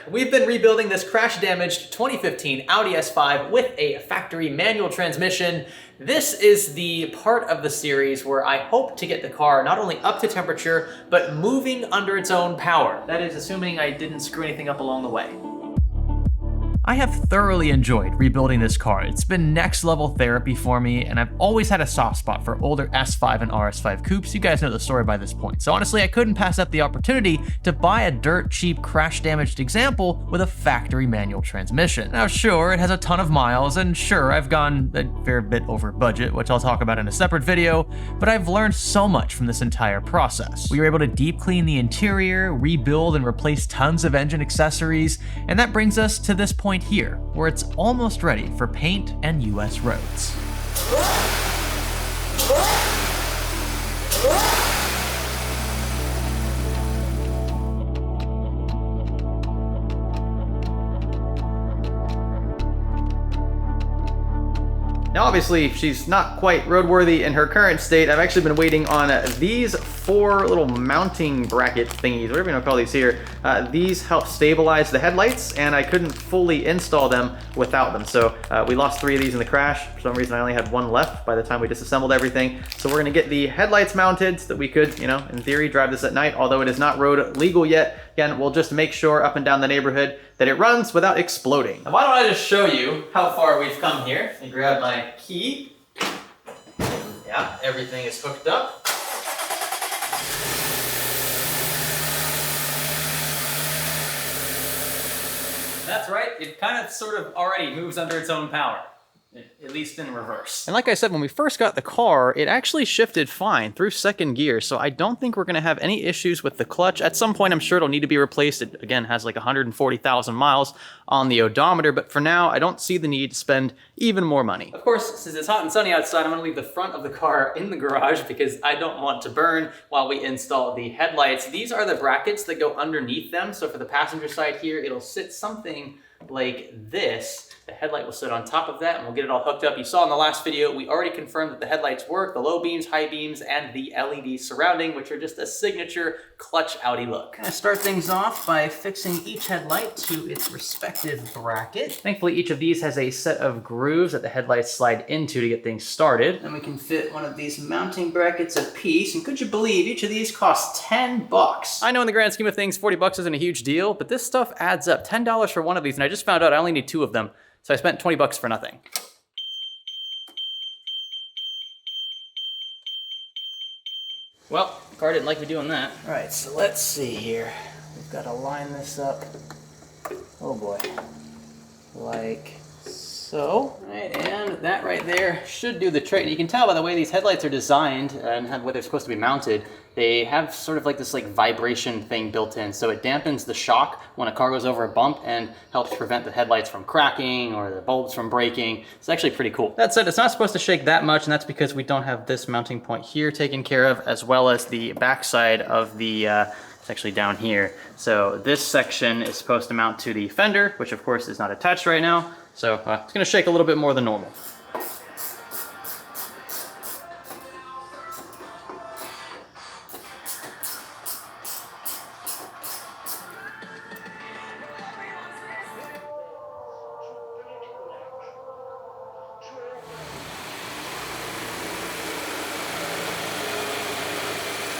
We've been rebuilding this crash-damaged 2015 Audi S5 with a factory manual transmission. This is the part of the series where I hope to get the car not only up to temperature, but moving under its own power. That is assuming I didn't screw anything up along the way. I have thoroughly enjoyed rebuilding this car. It's been next level therapy for me, and I've always had a soft spot for older S5 and RS5 coupes. You guys know the story by this point. So honestly, I couldn't pass up the opportunity to buy a dirt cheap crash damaged example with a factory manual transmission. Now sure, it has a ton of miles, and sure, I've gone a fair bit over budget, which I'll talk about in a separate video, but I've learned so much from this entire process. We were able to deep clean the interior, rebuild and replace tons of engine accessories, and that brings us to this point here, where it's almost ready for paint and US roads. Now obviously she's not quite roadworthy in her current state. I've actually been waiting on these 4 little mounting bracket thingies, whatever you want to call these here. These help stabilize the headlights, and I couldn't fully install them without them. So we lost 3 of these in the crash. For some reason I only had 1 left by the time we disassembled everything. So we're gonna get the headlights mounted so that we could, you know, in theory drive this at night, although it is not road legal yet. Again, we'll just make sure up and down the neighborhood that it runs without exploding. Now, why don't I just show you how far we've come here. I grab my key. Yeah, everything is hooked up. That's right, it kind of sort of already moves under its own power. At least in reverse. And like I said, when we first got the car, it actually shifted fine through 2nd gear, so I don't think we're gonna have any issues with the clutch. At some point, I'm sure it'll need to be replaced. It, again, has like 140,000 miles on the odometer, but for now, I don't see the need to spend even more money. Of course, since it's hot and sunny outside, I'm gonna leave the front of the car in the garage because I don't want to burn while we install the headlights. These are the brackets that go underneath them, so for the passenger side here, it'll sit something like this. The headlight will sit on top of that, and we'll get it all hooked up. You saw in the last video, we already confirmed that the headlights work, the low beams, high beams, and the LED surrounding, which are just a signature clutch Audi look. I'm gonna start things off by fixing each headlight to its respective bracket. Thankfully, each of these has a set of grooves that the headlights slide into to get things started. Then we can fit one of these mounting brackets a piece, and could you believe each of these costs 10 bucks? I know in the grand scheme of things, 40 bucks isn't a huge deal, but this stuff adds up. $10 for one of these, and I just found out I only need 2 of them. So I spent 20 bucks for nothing. Well, the car didn't like me doing that. All right, so let's see here. We've got to line this up. Oh boy. Like so. All right, and that right there should do the trick. You can tell by the way these headlights are designed and where they're supposed to be mounted. They have sort of like this vibration thing built in, so it dampens the shock when a car goes over a bump and helps prevent the headlights from cracking or the bulbs from breaking. It's actually pretty cool. That said, it's not supposed to shake that much, and that's because we don't have this mounting point here taken care of, as well as the backside of the, it's actually down here. So this section is supposed to mount to the fender, which of course is not attached right now. So it's gonna shake a little bit more than normal.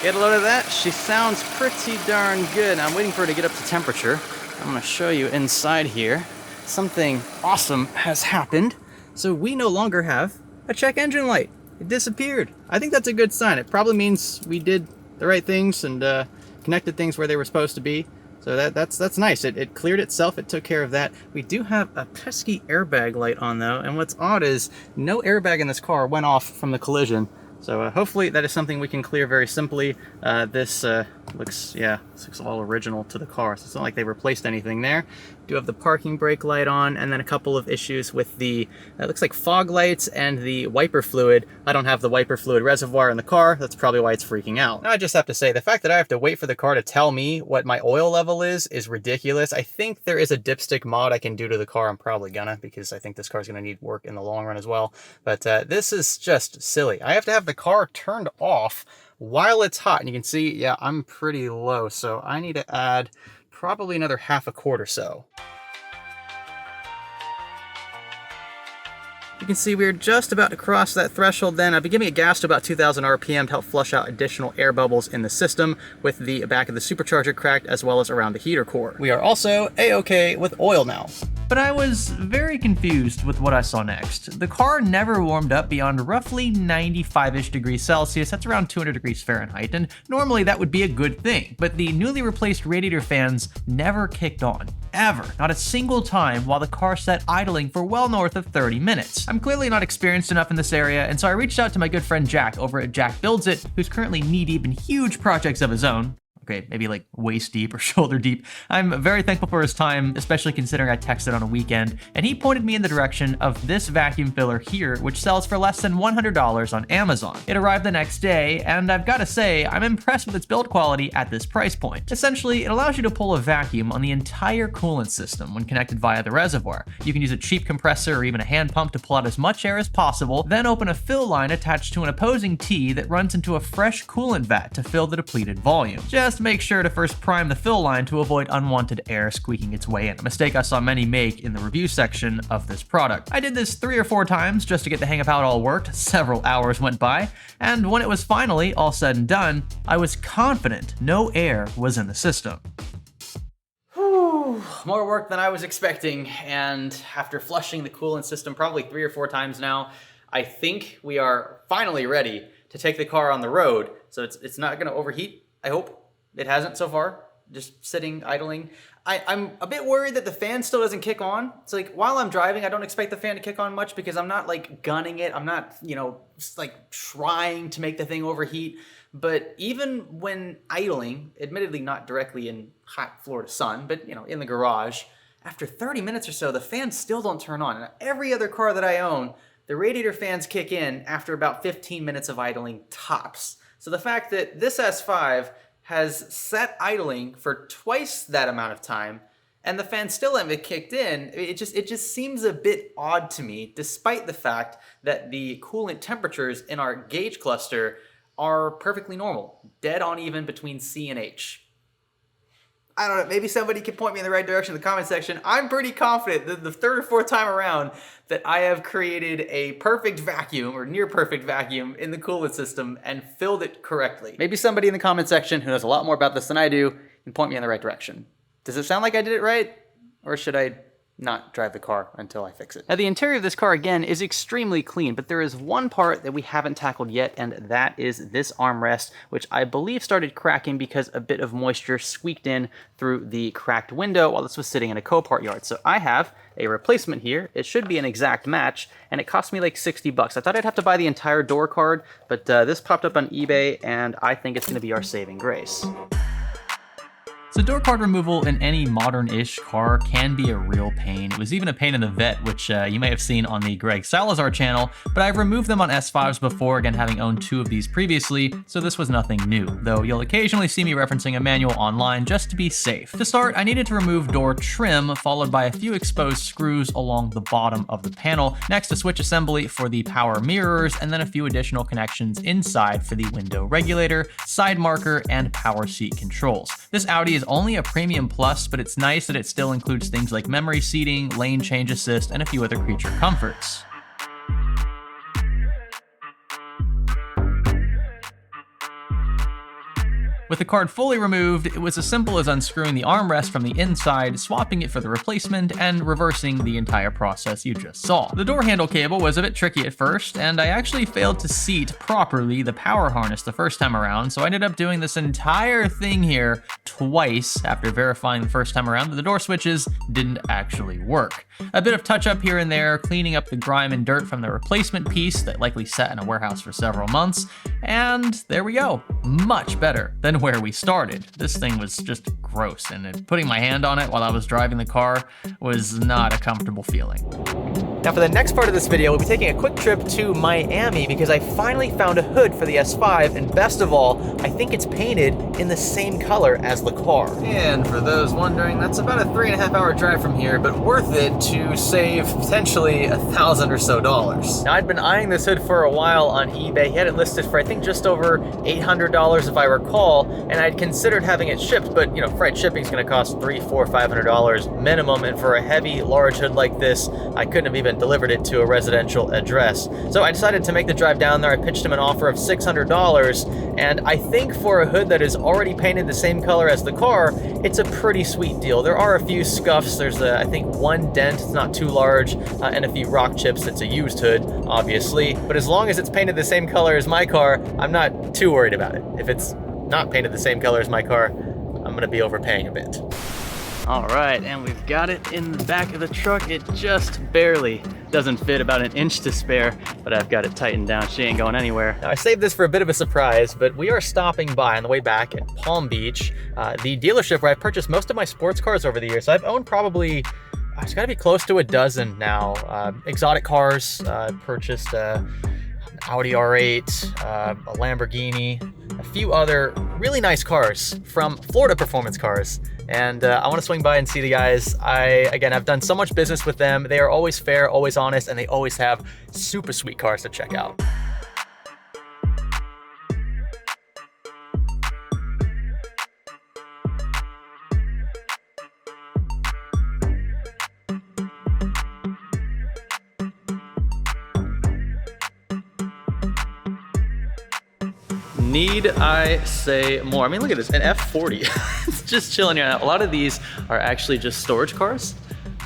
Get a load of that. She sounds pretty darn good. I'm waiting for her to get up to temperature. I'm gonna show you inside here. Something awesome has happened. So we no longer have a check engine light. It disappeared. I think that's a good sign. It probably means we did the right things and connected things where they were supposed to be. So that's nice. It cleared itself. It took care of that. We do have a pesky airbag light on though. And what's odd is no airbag in this car went off from the collision. So hopefully that is something we can clear very simply. This looks all original to the car, so it's not like they replaced anything there. Do have the parking brake light on, and then a couple of issues with the, it looks like fog lights and the wiper fluid. I don't have the wiper fluid reservoir in the car. That's probably why it's freaking out. Now I just have to say, the fact that I have to wait for the car to tell me what my oil level is ridiculous. I think there is a dipstick mod I can do to the car. I'm probably gonna, because I think this car's gonna need work in the long run as well. But this is just silly. I have to have the car turned off while it's hot, and you can see, yeah, I'm pretty low, so I need to add probably another half a quart or so. You can see we're just about to cross that threshold then. I'll be giving it gas to about 2,000 RPM to help flush out additional air bubbles in the system with the back of the supercharger cracked as well as around the heater core. We are also A-okay with oil now. But I was very confused with what I saw next. The car never warmed up beyond roughly 95-ish degrees Celsius, that's around 200 degrees Fahrenheit, and normally that would be a good thing. But the newly replaced radiator fans never kicked on. Ever. Not a single time while the car sat idling for well north of 30 minutes. I'm clearly not experienced enough in this area, and so I reached out to my good friend Jack over at Jack Builds It, who's currently knee-deep in huge projects of his own. Okay, maybe like waist deep or shoulder deep. I'm very thankful for his time, especially considering I texted on a weekend, and he pointed me in the direction of this vacuum filler here, which sells for less than $100 on Amazon. It arrived the next day, and I've got to say, I'm impressed with its build quality at this price point. Essentially, it allows you to pull a vacuum on the entire coolant system when connected via the reservoir. You can use a cheap compressor or even a hand pump to pull out as much air as possible, then open a fill line attached to an opposing T that runs into a fresh coolant vat to fill the depleted volume. Just make sure to first prime the fill line to avoid unwanted air squeaking its way in, a mistake I saw many make in the review section of this product. I did this 3 or 4 times just to get the hang of how it all worked. Several hours went by, and when it was finally all said and done, I was confident no air was in the system. Whew, more work than I was expecting, and after flushing the coolant system probably 3 or 4 times now, I think we are finally ready to take the car on the road, so it's not going to overheat, I hope. It hasn't so far, just sitting, idling. I'm a bit worried that the fan still doesn't kick on. It's like, while I'm driving, I don't expect the fan to kick on much because I'm not like gunning it. I'm not, like trying to make the thing overheat. But even when idling, admittedly not directly in hot Florida sun, but in the garage, after 30 minutes or so, the fans still don't turn on. And every other car that I own, the radiator fans kick in after about 15 minutes of idling tops. So the fact that this S5 has sat idling for twice that amount of time, and the fan still haven't kicked in, it just seems a bit odd to me, despite the fact that the coolant temperatures in our gauge cluster are perfectly normal, dead on even between C and H. I don't know, maybe somebody can point me in the right direction in the comment section. I'm pretty confident that the 3rd or 4th time around that I have created a perfect vacuum or near perfect vacuum in the coolant system and filled it correctly. Maybe somebody in the comment section who knows a lot more about this than I do can point me in the right direction. Does it sound like I did it right? Or should I not drive the car until I fix it? Now, the interior of this car, again, is extremely clean, but there is one part that we haven't tackled yet, and that is this armrest, which I believe started cracking because a bit of moisture squeaked in through the cracked window while this was sitting in a Copart yard. So I have a replacement here. It should be an exact match, and it cost me like 60 bucks. I thought I'd have to buy the entire door card, but this popped up on eBay, and I think it's gonna be our saving grace. So door card removal in any modern-ish car can be a real pain. It was even a pain in the vet, which you may have seen on the Greg Salazar channel, but I've removed them on S5s before, again having owned 2 of these previously, so this was nothing new, though you'll occasionally see me referencing a manual online just to be safe. To start, I needed to remove door trim, followed by a few exposed screws along the bottom of the panel, next a switch assembly for the power mirrors, and then a few additional connections inside for the window regulator, side marker, and power seat controls. This Audi is only a Premium Plus, but it's nice that it still includes things like memory seating, lane change assist, and a few other creature comforts. With the card fully removed, it was as simple as unscrewing the armrest from the inside, swapping it for the replacement, and reversing the entire process you just saw. The door handle cable was a bit tricky at first, and I actually failed to seat properly the power harness the first time around, so I ended up doing this entire thing here twice after verifying the first time around that the door switches didn't actually work. A bit of touch-up here and there, cleaning up the grime and dirt from the replacement piece that likely sat in a warehouse for several months, and there we go. Much better than where we started. This thing was just gross, and putting my hand on it while I was driving the car was not a comfortable feeling. Now for the next part of this video, we'll be taking a quick trip to Miami because I finally found a hood for the S5, and best of all, I think it's painted in the same color as the car. And for those wondering, that's about a 3.5 hour drive from here, but worth it to save potentially $1,000 or so. Now I'd been eyeing this hood for a while on eBay. He had it listed for I think just over $800 if I recall, and I'd considered having it shipped, but you know, freight shipping is going to cost $300, $400, $500 minimum, and for a heavy, large hood like this, I couldn't have even delivered it to a residential address. So I decided to make the drive down there. I pitched him an offer of $600, and I think for a hood that is already painted the same color as the car, it's a pretty sweet deal. There are a few scuffs. There's I think one dent, it's not too large, and a few rock chips. It's a used hood, obviously, but as long as it's painted the same color as my car, I'm not too worried about it. If it's not painted the same color as my car, I'm gonna be overpaying a bit. All right, and we've got it in the back of the truck. It just barely doesn't fit, about an inch to spare, but I've got it tightened down. She ain't going anywhere. Now I saved this for a bit of a surprise, but we are stopping by on the way back at Palm Beach, the dealership where I've purchased most of my sports cars over the years. So I've owned probably, it's gotta be close to a dozen now. Exotic cars, purchased an Audi R8, a Lamborghini, a few other really nice cars from Florida Performance Cars. And I want to swing by and see the guys. Again, I've done so much business with them. They are always fair, always honest, and they always have super sweet cars to check out. Need I say more? I mean, look at this, an F40. It's just chilling here. Now, a lot of these are actually just storage cars.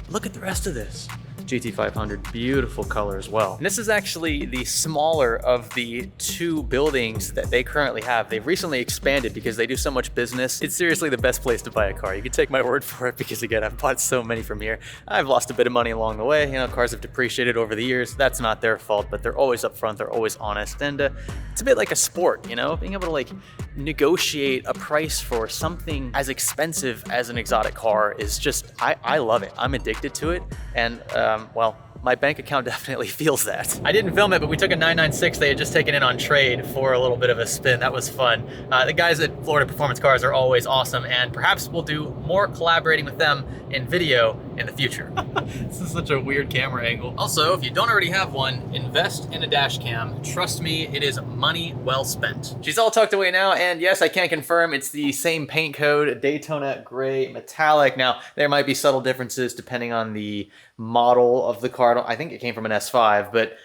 Look at the rest of this. GT500, beautiful color as well. And this is actually the smaller of the two buildings that they currently have. They've recently expanded because they do so much business. It's seriously the best place to buy a car. You can take my word for it because again, I've bought so many from here. I've lost a bit of money along the way. You know, cars have depreciated over the years. That's not their fault, but they're always upfront. They're always honest. And it's a bit like a sport, you know, being able to like negotiate a price for something as expensive as an exotic car is just, I love it. I'm addicted to it. And well, my bank account definitely feels that. I didn't film it, but we took a 996 they had just taken in on trade for a little bit of a spin. That was fun. The guys at Florida Performance Cars are always awesome, and perhaps we'll do more collaborating with them in video in the future. This is such a weird camera angle. Also, if you don't already have one, invest in a dash cam. Trust me, it is money well spent. She's all tucked away now, and yes, I can confirm it's the same paint code, Daytona Gray Metallic. Now, there might be subtle differences depending on the model of the car. I think it came from an S5, but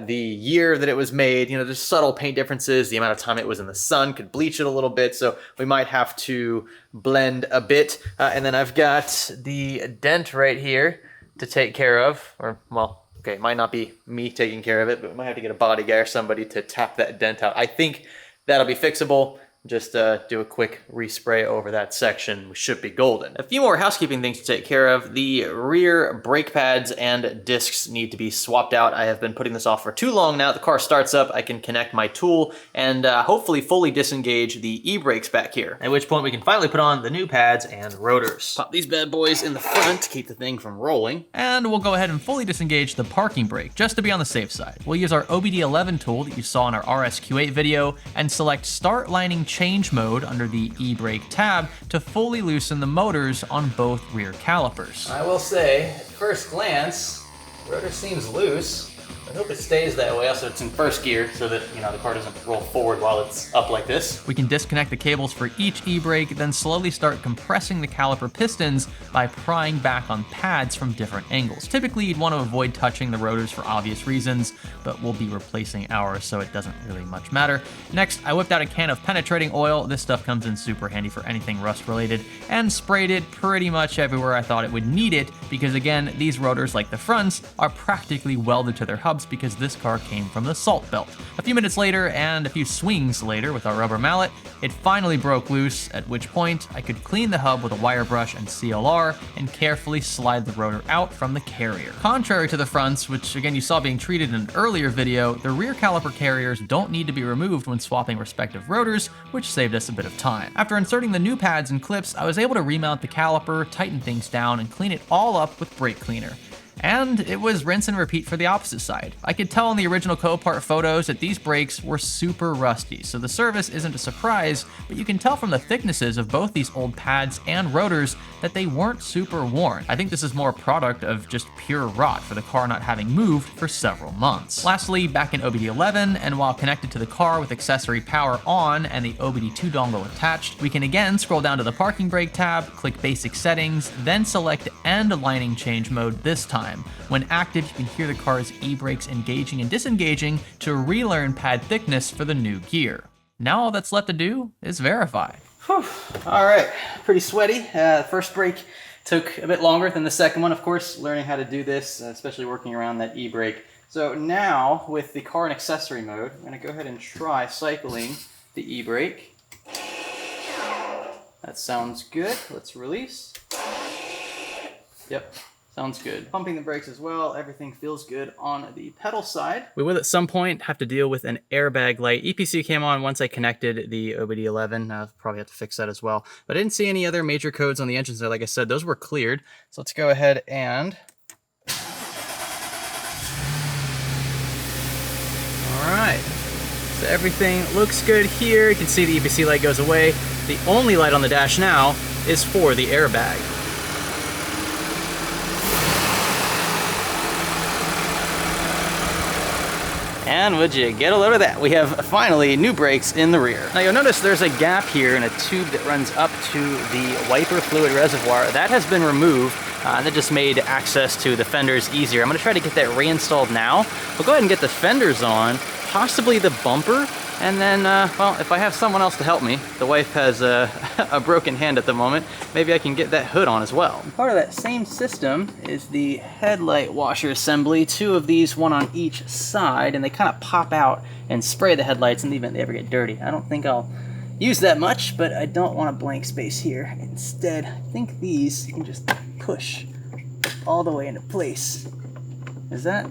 the year that it was made, you know, there's subtle paint differences. The amount of time it was in the sun could bleach it a little bit, so we might have to blend a bit. And then I've got the dent right here to take care of, or well, okay, it might not be me taking care of it, but we might have to get a body guy or somebody to tap that dent out. I think that'll be fixable. Just do a quick respray over that section. We should be golden. A few more housekeeping things to take care of. The rear brake pads and discs need to be swapped out. I have been putting this off for too long now. The car starts up, I can connect my tool and hopefully fully disengage the e-brakes back here. At which point we can finally put on the new pads and rotors. Pop these bad boys in the front to keep the thing from rolling. And we'll go ahead and fully disengage the parking brake, just to be on the safe side. We'll use our OBD11 tool that you saw in our RSQ8 video and select Start Lining Change Mode under the e-brake tab to fully loosen the motors on both rear calipers. I will say, at first glance, rotor seems loose. I hope it stays that way. Also, it's in first gear so that, you know, the car doesn't roll forward while it's up like this. We can disconnect the cables for each e-brake, then slowly start compressing the caliper pistons by prying back on pads from different angles. Typically, you'd want to avoid touching the rotors for obvious reasons, but we'll be replacing ours, so it doesn't really much matter. Next, I whipped out a can of penetrating oil. This stuff comes in super handy for anything rust related, and sprayed it pretty much everywhere I thought it would need it, because again, these rotors, like the fronts, are practically welded to their hubs because this car came from the salt belt. A few minutes later and a few swings later with our rubber mallet, it finally broke loose, at which point I could clean the hub with a wire brush and CLR and carefully slide the rotor out from the carrier. Contrary to the fronts, which again you saw being treated in an earlier video, the rear caliper carriers don't need to be removed when swapping respective rotors, which saved us a bit of time. After inserting the new pads and clips, I was able to remount the caliper, tighten things down, and clean it all up with brake cleaner. And it was rinse and repeat for the opposite side. I could tell in the original Copart photos that these brakes were super rusty, so the service isn't a surprise, but you can tell from the thicknesses of both these old pads and rotors that they weren't super worn. I think this is more a product of just pure rot for the car not having moved for several months. Lastly, back in OBD11, and while connected to the car with accessory power on and the OBD2 dongle attached, we can again scroll down to the parking brake tab, click basic settings, then select end lining change mode this time. When active, you can hear the car's e-brakes engaging and disengaging to relearn pad thickness for the new gear. Now all that's left to do is verify. Whew. All right, pretty sweaty. The first brake took a bit longer than the second one, of course, learning how to do this, especially working around that e-brake. So now, with the car and accessory mode, I'm gonna go ahead and try cycling the e-brake. That sounds good. Let's release. Yep. Sounds good. Pumping the brakes as well, everything feels good on the pedal side. We will at some point have to deal with an airbag light. EPC came on once I connected the OBD11. I'll probably have to fix that as well. But I didn't see any other major codes on the engines there. Like I said, those were cleared. So let's go ahead and... All right. So everything looks good here. You can see the EPC light goes away. The only light on the dash now is for the airbag. And would you get a load of that? We have finally new brakes in the rear. Now you'll notice there's a gap here in a tube that runs up to the wiper fluid reservoir. That has been removed. That just made access to the fenders easier. I'm gonna try to get that reinstalled now. We'll go ahead and get the fenders on, possibly the bumper, and then, well, if I have someone else to help me, the wife has a broken hand at the moment, maybe I can get that hood on as well. And part of that same system is the headlight washer assembly, two of these, one on each side, and they kind of pop out and spray the headlights in the event they ever get dirty. I don't think I'll use that much, but I don't want a blank space here. Instead, I think these you can just push all the way into place. Is that?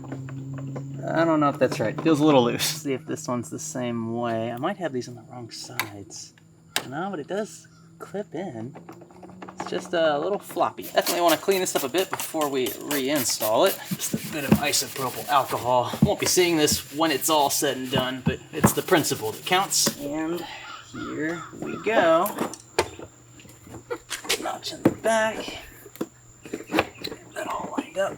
I don't know if that's right. It feels a little loose. See if this one's the same way. I might have these on the wrong sides. No, but it does clip in. It's just a little floppy. Definitely want to clean this up a bit before we reinstall it. Just a bit of isopropyl alcohol. Won't be seeing this when it's all said and done, but it's the principle that counts. And here we go. Notch in the back. Get that all lined up.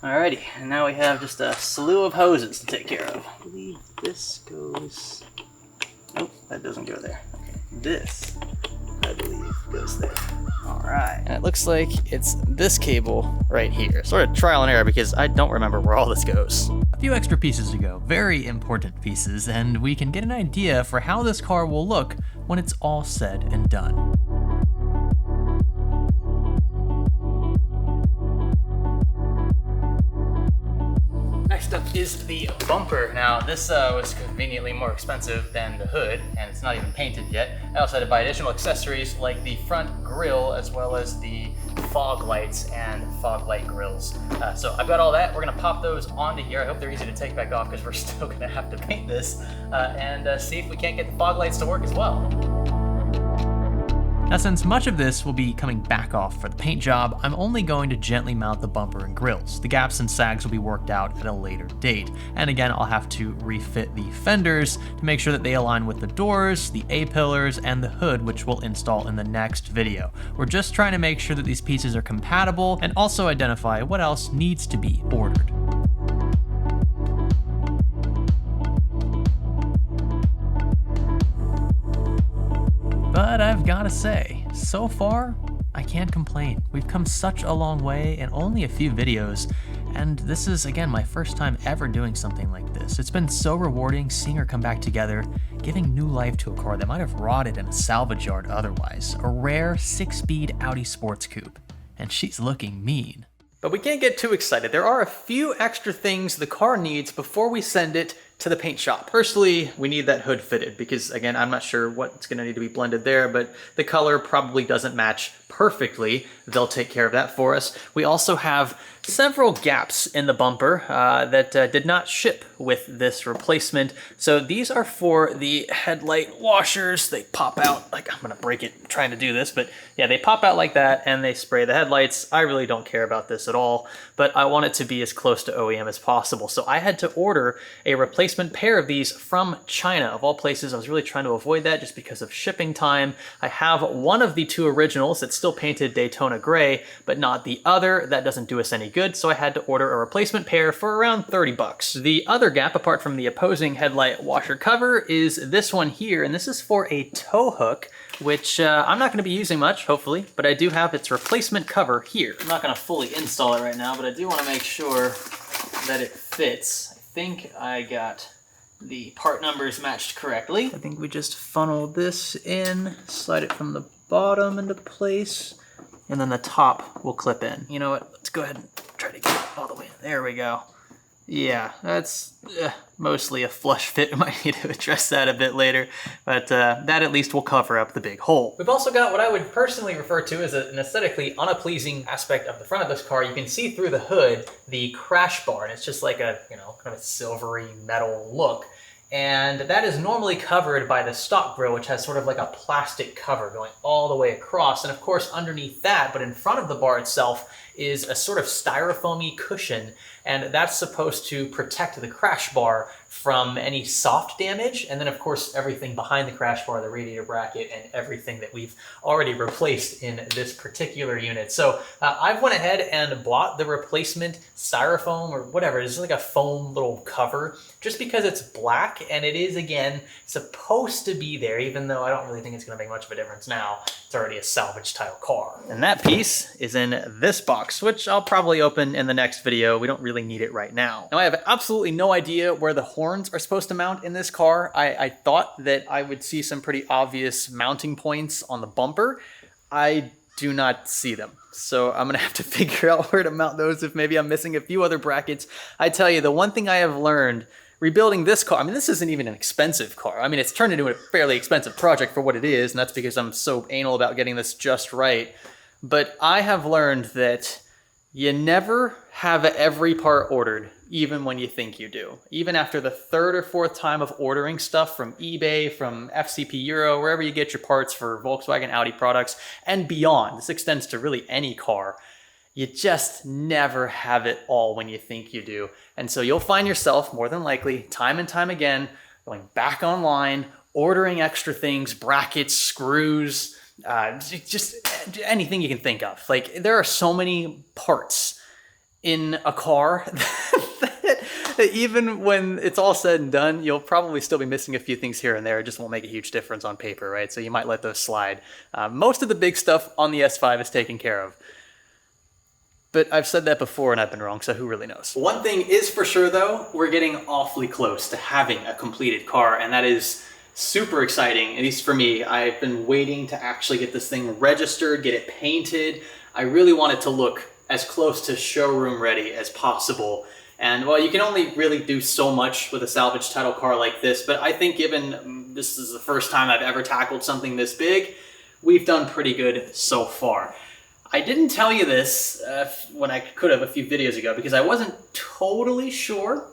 Alrighty, and now we have just a slew of hoses to take care of. I believe this goes... Nope, that doesn't go there. Okay, this, I believe, goes there. Alright, and it looks like it's this cable right here. Sort of trial and error because I don't remember where all this goes. A few extra pieces to go, very important pieces, and we can get an idea for how this car will look when it's all said and done. Next up is the bumper. Now this was conveniently more expensive than the hood, and it's not even painted yet. I also had to buy additional accessories like the front grille as well as the fog lights and fog light grills. So I've got all that. We're gonna pop those onto here. I hope they're easy to take back off because we're still gonna have to paint this and see if we can't get the fog lights to work as well. Now, since much of this will be coming back off for the paint job, I'm only going to gently mount the bumper and grills. The gaps and sags will be worked out at a later date. And again, I'll have to refit the fenders to make sure that they align with the doors, the A-pillars, and the hood, which we'll install in the next video. We're just trying to make sure that these pieces are compatible and also identify what else needs to be ordered. But I've gotta say, so far, I can't complain. We've come such a long way in only a few videos, and this is, again, my first time ever doing something like this. It's been so rewarding seeing her come back together, giving new life to a car that might have rotted in a salvage yard otherwise. A rare 6-speed Audi sports coupe, and she's looking mean. But we can't get too excited. There are a few extra things the car needs before we send it to the paint shop. Firstly, we need that hood fitted because, again, I'm not sure what's going to need to be blended there, but the color probably doesn't match perfectly. They'll take care of that for us. We also have several gaps in the bumper that did not ship with this replacement. So these are for the headlight washers. They pop out, like, I'm gonna break it trying to do this, but yeah, they pop out like that and they spray the headlights. I really don't care about this at all, but I want it to be as close to OEM as possible. So I had to order a replacement pair of these from China. Of all places, I was really trying to avoid that just because of shipping time. I have one of the two originals that's still painted Daytona gray, but not the other. That doesn't do us any good, so I had to order a replacement pair for around 30 bucks. The other gap, apart from the opposing headlight washer cover, is this one here, and this is for a tow hook, which I'm not going to be using much, hopefully, but I do have its replacement cover here. I'm not going to fully install it right now, but I do want to make sure that it fits. I think I got the part numbers matched correctly. I think we just funnel this in, slide it from the bottom into place, and then the top will clip in. You know what? Let's go ahead and try to get it all the way in. There we go. Yeah, that's mostly a flush fit. We might need to address that a bit later, but that at least will cover up the big hole. We've also got what I would personally refer to as an aesthetically unpleasing aspect of the front of this car. You can see through the hood the crash bar, and it's just like a, you know, kind of a silvery metal look. And that is normally covered by the stock grille, which has sort of like a plastic cover going all the way across. And of course, underneath that, but in front of the bar itself, is a sort of styrofoamy cushion, and that's supposed to protect the crash bar from any soft damage, and then of course everything behind the crash bar, the radiator bracket, and everything that we've already replaced in this particular unit. So I've went ahead and bought the replacement styrofoam or whatever. It's like a foam little cover, just because it's black, and it is, again, supposed to be there, even though I don't really think it's gonna make much of a difference now. It's already a salvage style car. And that piece is in this box, which I'll probably open in the next video. We don't really need it right now. Now, I have absolutely no idea where the horns are supposed to mount in this car. I thought that I would see some pretty obvious mounting points on the bumper. I do not see them. So I'm gonna have to figure out where to mount those, if maybe I'm missing a few other brackets. I tell you, the one thing I have learned rebuilding this car, I mean, this isn't even an expensive car. I mean, it's turned into a fairly expensive project for what it is, and that's because I'm so anal about getting this just right. But I have learned that you never have every part ordered, even when you think you do. Even after the third or fourth time of ordering stuff from eBay, from FCP Euro, wherever you get your parts for Volkswagen, Audi products, and beyond. This extends to really any car. You just never have it all when you think you do. And so you'll find yourself, more than likely, time and time again, going back online, ordering extra things, brackets, screws, just anything you can think of. Like, there are so many parts in a car that even when it's all said and done, you'll probably still be missing a few things here and there. It just won't make a huge difference on paper, right? So you might let those slide. Most of the big stuff on the S5 is taken care of. But I've said that before and I've been wrong, so who really knows? One thing is for sure though, we're getting awfully close to having a completed car, and that is super exciting, at least for me. I've been waiting to actually get this thing registered, get it painted. I really want it to look as close to showroom ready as possible. And well, you can only really do so much with a salvage title car like this, but I think given this is the first time I've ever tackled something this big, we've done pretty good so far. I didn't tell you this when I could have a few videos ago because I wasn't totally sure,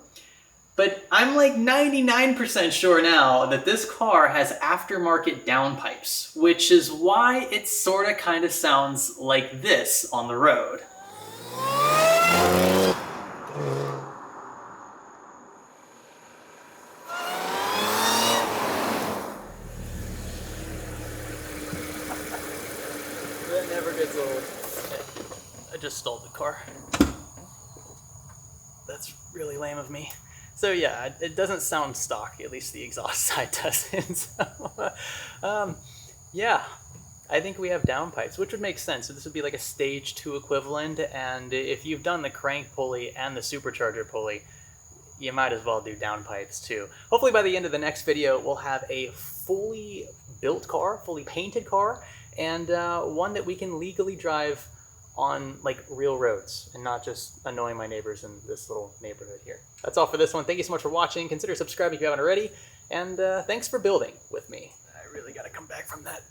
but I'm like 99% sure now that this car has aftermarket downpipes, which is why it sort of kind of sounds like this on the road. That never gets old. I just stole the car. That's really lame of me. So yeah, it doesn't sound stock, at least the exhaust side doesn't. So, yeah, I think we have downpipes, which would make sense. So this would be like a stage 2 equivalent, and if you've done the crank pulley and the supercharger pulley, you might as well do downpipes too. Hopefully by the end of the next video, we'll have a fully built car, fully painted car, and one that we can legally drive on like real roads and not just annoying my neighbors in this little neighborhood here. That's all for this one. Thank you so much for watching. Consider subscribing if you haven't already. And thanks for building with me. I really gotta come back from that.